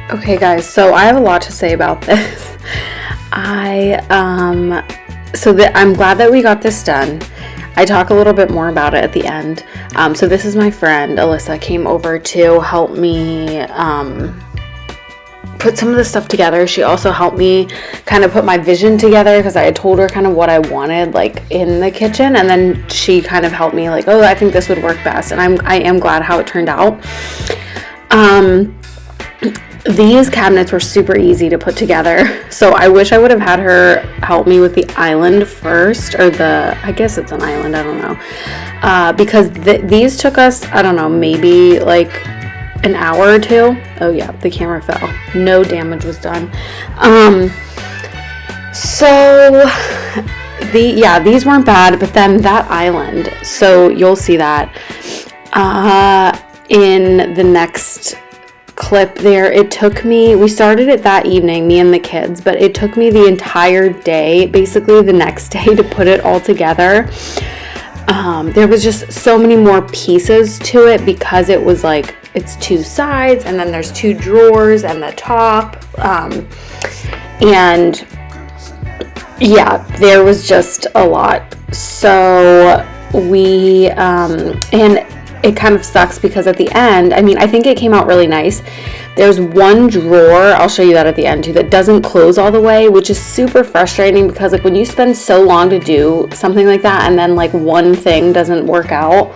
Okay, guys, so I have a lot to say about this. I'm glad that we got this done. I talk a little bit more about it at the end. So this is my friend Alyssa came over to help me put some of this stuff together. She also helped me kind of put my vision together because I had told her kind of what I wanted like in the kitchen, and then she kind of helped me like, oh, I think this would work best, and I am glad how it turned out. These cabinets were super easy to put together, so I wish I would have had her help me with the island first, or I guess it's an island, I don't know, because these took us, I don't know, maybe like an hour or two. Oh yeah, the camera fell. No damage was done. These weren't bad, but then that island, so you'll see that in the next clip there. It took me, we started it that evening, me and the kids, but it took me the entire day, basically the next day, to put it all together. There was just so many more pieces to it because it was like, it's two sides and then there's two drawers and the top, and yeah, there was just a lot. So we and it kind of sucks because at the end, I mean, I think it came out really nice. There's one drawer, I'll show you that at the end too, that doesn't close all the way, which is super frustrating because like when you spend so long to do something like that and then like one thing doesn't work out,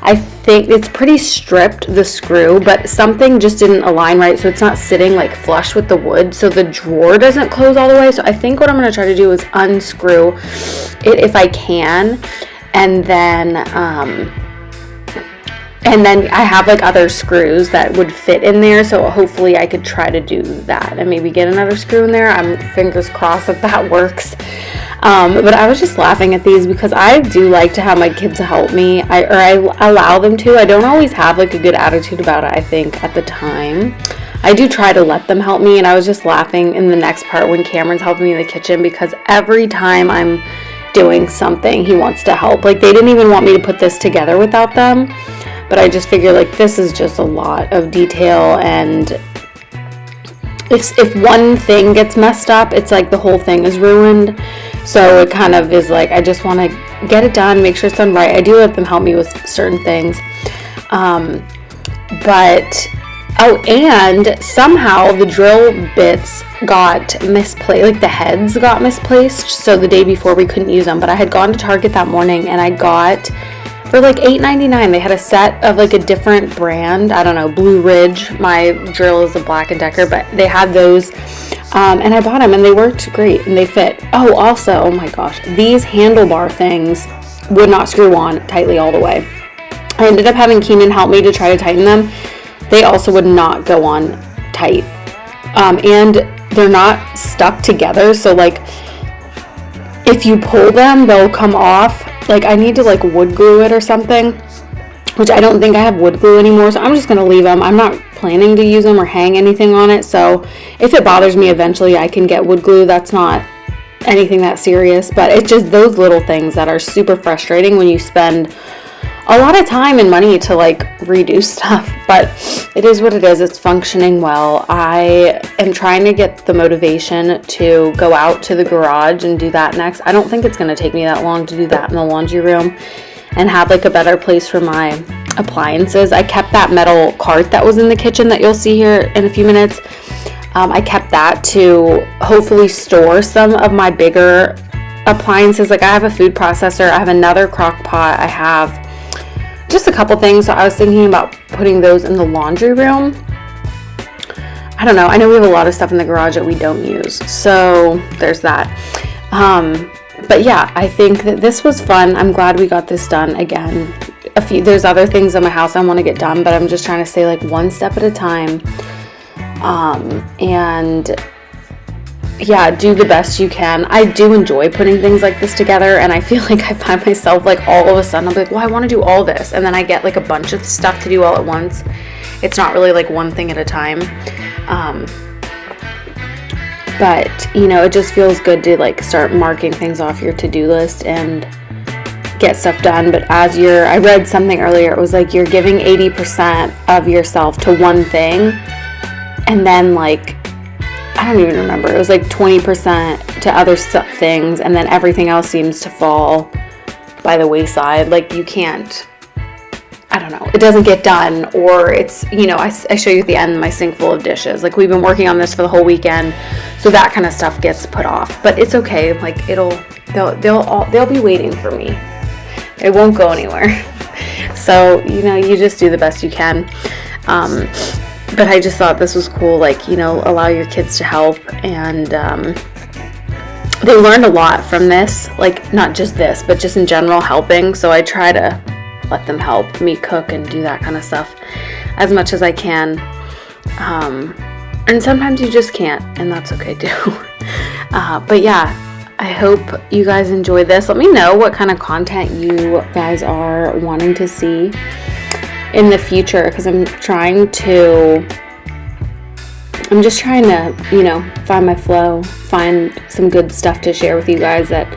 I think it's pretty stripped, the screw, but something just didn't align right, so it's not sitting like flush with the wood, so the drawer doesn't close all the way. So I think what I'm going to try to do is unscrew it if I can, and then I have like other screws that would fit in there, so hopefully I could try to do that and maybe get another screw in there. I'm fingers crossed that works. But I was just laughing at these because I do like to have my kids help me. I allow them to. I don't always have like a good attitude about it, I think, at the time. I do try to let them help me, and I was just laughing in the next part when Cameron's helping me in the kitchen because every time I'm doing something, he wants to help. Like, they didn't even want me to put this together without them. But I just figure like this is just a lot of detail, and if one thing gets messed up, it's like the whole thing is ruined. So it kind of is like I just want to get it done, make sure it's done right. I do let them help me with certain things. And somehow the drill bits got misplaced, like the heads got misplaced. So the day before we couldn't use them, but I had gone to Target that morning and I got, for like $8.99, they had a set of like a different brand. I don't know, Blue Ridge. My drill is a Black & Decker, but they had those. And I bought them and they worked great and they fit. Oh, also, oh my gosh, these handlebar things would not screw on tightly all the way. I ended up having Keenan help me to try to tighten them. They also would not go on tight. And they're not stuck together. So like, if you pull them, they'll come off. Like, I need to like wood glue it or something, which I don't think I have wood glue anymore, so I'm just going to leave them. I'm not planning to use them or hang anything on it, so if it bothers me eventually, I can get wood glue. That's not anything that serious, but it's just those little things that are super frustrating when you spend a lot of time and money to like redo stuff, but it is what it is. It's functioning well. I am trying to get the motivation to go out to the garage and do that next. I don't think it's going to take me that long to do that in the laundry room and have like a better place for my appliances. I kept that metal cart that was in the kitchen that you'll see here in a few minutes. I kept that to hopefully store some of my bigger appliances. Like I have a food processor, I have another crock pot, I have just a couple things. So I was thinking about putting those in the laundry room. I don't know. I know we have a lot of stuff in the garage that we don't use. So there's that. But yeah, I think that this was fun. I'm glad we got this done again. There's other things in my house I want to get done, but I'm just trying to stay like one step at a time. And yeah, do the best you can. I do enjoy putting things like this together, and I feel like I find myself like all of a sudden I'll be like, well, I want to do all this, and then I get like a bunch of stuff to do all at once. It's not really like one thing at a time. But you know, it just feels good to like start marking things off your to-do list and get stuff done. But I read something earlier, it was like you're giving 80% of yourself to one thing, and then like, I don't even remember, it was like 20% to other things, and then everything else seems to fall by the wayside. Like, you can't, I don't know, it doesn't get done, or it's, you know, I show you at the end my sink full of dishes. Like, we've been working on this for the whole weekend, so that kind of stuff gets put off. But it's okay. Like, they'll be waiting for me. It won't go anywhere. So, you know, you just do the best you can. But I just thought this was cool. Like, you know, allow your kids to help, and they learned a lot from this. Like, not just this, but just in general helping. So I try to let them help me cook and do that kind of stuff as much as I can. And sometimes you just can't, and that's okay too. But yeah, I hope you guys enjoyed this. Let me know what kind of content you guys are wanting to see in the future, because I'm just trying to, you know, find my flow, find some good stuff to share with you guys, that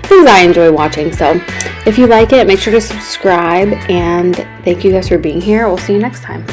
things I enjoy watching. So if you like it, make sure to subscribe, and thank you guys for being here. We'll see you next time.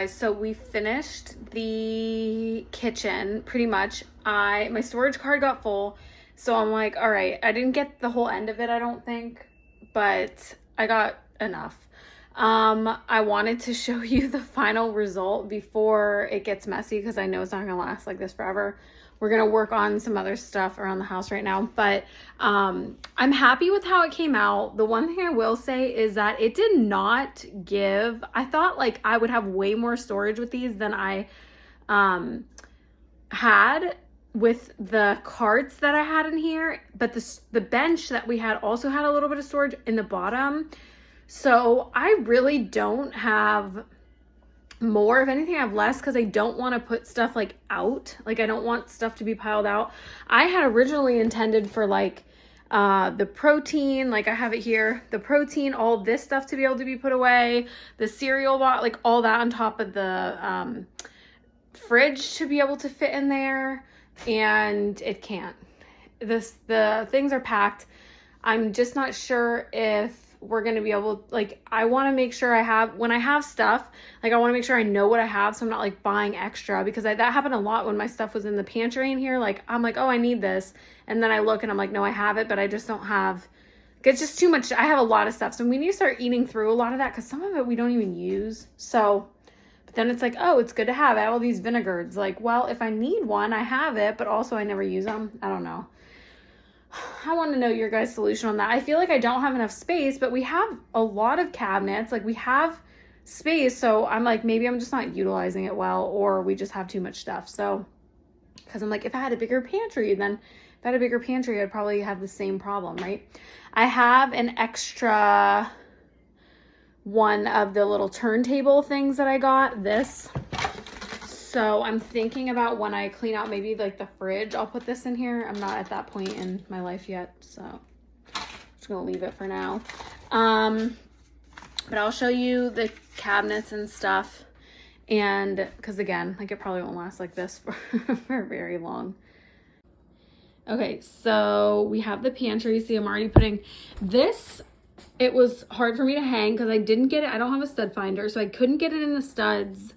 So we finished the kitchen pretty much. My storage card got full, so I'm like, all right, I didn't get the whole end of it, I don't think, but I got enough. I wanted to show you the final result before it gets messy, because I know it's not gonna last like this forever. we're going to work on some other stuff around the house right now. But I'm happy with how it came out. The one thing I will say is that it did not give, I thought like I would have way more storage with these than I had with the carts that I had in here. But the bench that we had also had a little bit of storage in the bottom. So I really don't have more. If anything, I have less because I don't want to put stuff like out. Like I don't want stuff to be piled out. I had originally intended for like the protein, like I have it here, the protein, all this stuff to be able to be put away, the cereal box, like all that on top of the fridge to be able to fit in there, and it can't. The things are packed. I'm just not sure if we're going to be able, like, I want to make sure I have, when I have stuff, like I want to make sure I know what I have, so I'm not like buying extra, because that happened a lot when my stuff was in the pantry in here. Like I'm like, oh, I need this, and then I look and I'm like, no, I have it, but I just don't have, it's just too much. I have a lot of stuff, so we need to start eating through a lot of that, because some of it we don't even use. So but then it's like, oh, it's good to have. I have all these vinegars. Like, well, if I need one, I have it, but also I never use them. I don't know. I want to know your guys' solution on that. I feel like I don't have enough space, but we have a lot of cabinets. Like we have space. So I'm like, maybe I'm just not utilizing it well, or we just have too much stuff. So, because I'm like, if I had a bigger pantry, then if I had a bigger pantry, I'd probably have the same problem, right? I have an extra one of the little turntable things that I got, this. So I'm thinking about when I clean out maybe like the fridge, I'll put this in here. I'm not at that point in my life yet, so I'm just gonna leave it for now. But I'll show you the cabinets and stuff, and because again, like it probably won't last like this for very long. Okay, so we have the pantry. See, I'm already putting this. It was hard for me to hang because I didn't get it. I don't have a stud finder, so I couldn't get it in the studs.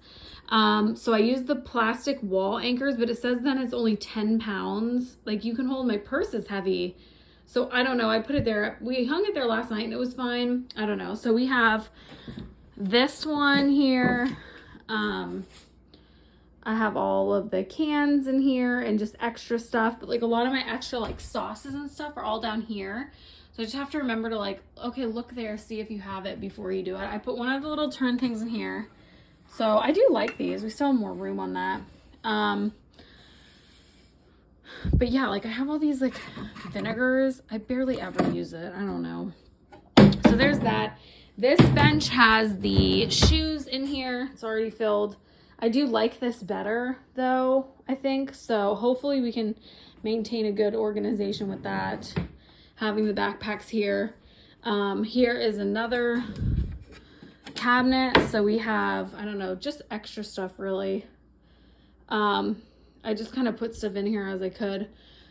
So I used the plastic wall anchors, but it says then it's only 10 pounds. Like you can hold, my purse is heavy. So I don't know. I put it there. We hung it there last night and it was fine. I don't know. So we have this one here. I have all of the cans in here and just extra stuff, but like a lot of my extra like sauces and stuff are all down here. So I just have to remember to like, okay, look there, see if you have it before you do it. I put one of the little turn things in here. So I do like these. We still have more room on that. But yeah, like I have all these like vinegars. I barely ever use it. I don't know. So there's that. This bench has the shoes in here. It's already filled. I do like this better though, I think. So hopefully we can maintain a good organization with that. Having the backpacks here. Here is another cabinet. So we have, I don't know, just extra stuff really. I just kind of put stuff in here as I could.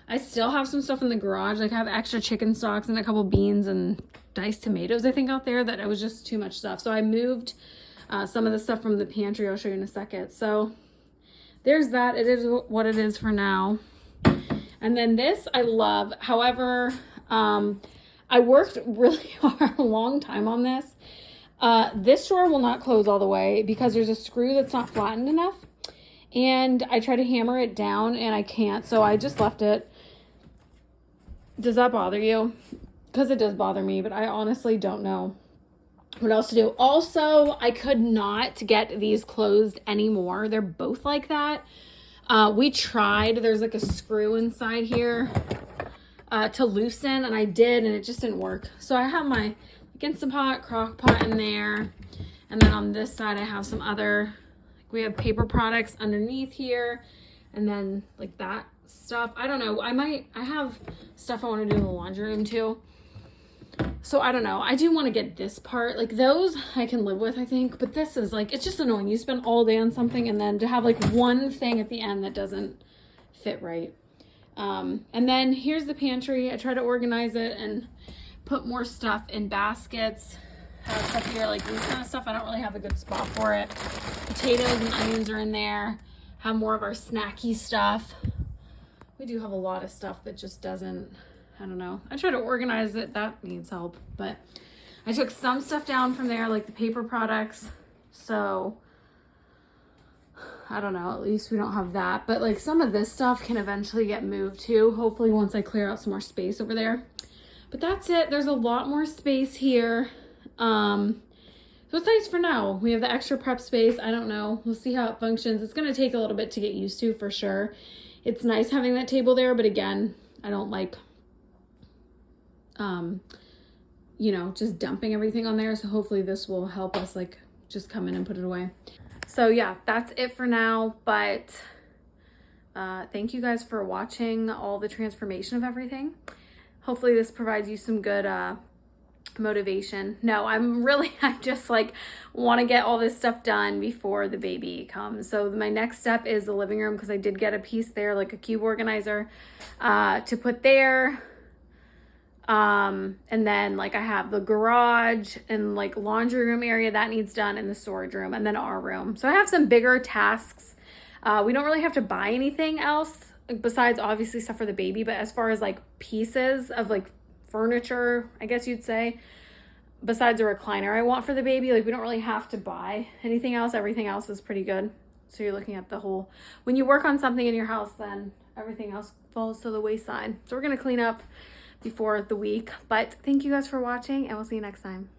I still have some stuff in the garage. Like I have extra chicken stocks and a couple beans and diced tomatoes, I think, out there, that it was just too much stuff. So I moved some of the stuff from the pantry. I'll show you in a second. So there's that. It is what it is for now. And then this I love. However, I worked really hard, a long time on this. This drawer will not close all the way because there's a screw that's not flattened enough. And I try to hammer it down and I can't. So I just left it. Does that bother you? Because it does bother me, but I honestly don't know what else to do. Also, I could not get these closed anymore. They're both like that. We tried. There's like a screw inside here to loosen, and I did, and it just didn't work. So I have my Instant Pot, crock pot in there. And then on this side, I have some other, we have paper products underneath here. And then like that stuff. I don't know. I have stuff I want to do in the laundry room too. So I don't know. I do want to get this part. Like those I can live with, I think. But this is like, it's just annoying. You spend all day on something and then to have like one thing at the end that doesn't fit right. And then here's the pantry. I try to organize it and put more stuff in baskets. Have stuff here, like this kind of stuff. I don't really have a good spot for it. Potatoes and onions are in there. Have more of our snacky stuff. We do have a lot of stuff that just doesn't, I don't know. I try to organize it. That needs help. But I took some stuff down from there, like the paper products. So I don't know, at least we don't have that. But like some of this stuff can eventually get moved too. Hopefully once I clear out some more space over there. But that's it. There's a lot more space here. So it's nice for now. We have the extra prep space. I don't know. We'll see how it functions. It's going to take a little bit to get used to for sure. It's nice having that table there, but again, I don't like, you know, just dumping everything on there. So hopefully this will help us like just come in and put it away. So yeah, that's it for now. But thank you guys for watching all the transformation of everything. Hopefully this provides you some good motivation. No, I just like want to get all this stuff done before the baby comes. So my next step is the living room, because I did get a piece there, like a cube organizer to put there. And then like I have the garage and like laundry room area that needs done, and the storage room, and then our room. So I have some bigger tasks. We don't really have to buy anything else besides obviously stuff for the baby, but as far as like pieces of like furniture, I guess you'd say, besides a recliner I want for the baby, like we don't really have to buy anything else. Everything else is pretty good. So you're looking at the whole, when you work on something in your house, then everything else falls to the wayside. So we're going to clean up before the week, but thank you guys for watching, and we'll see you next time.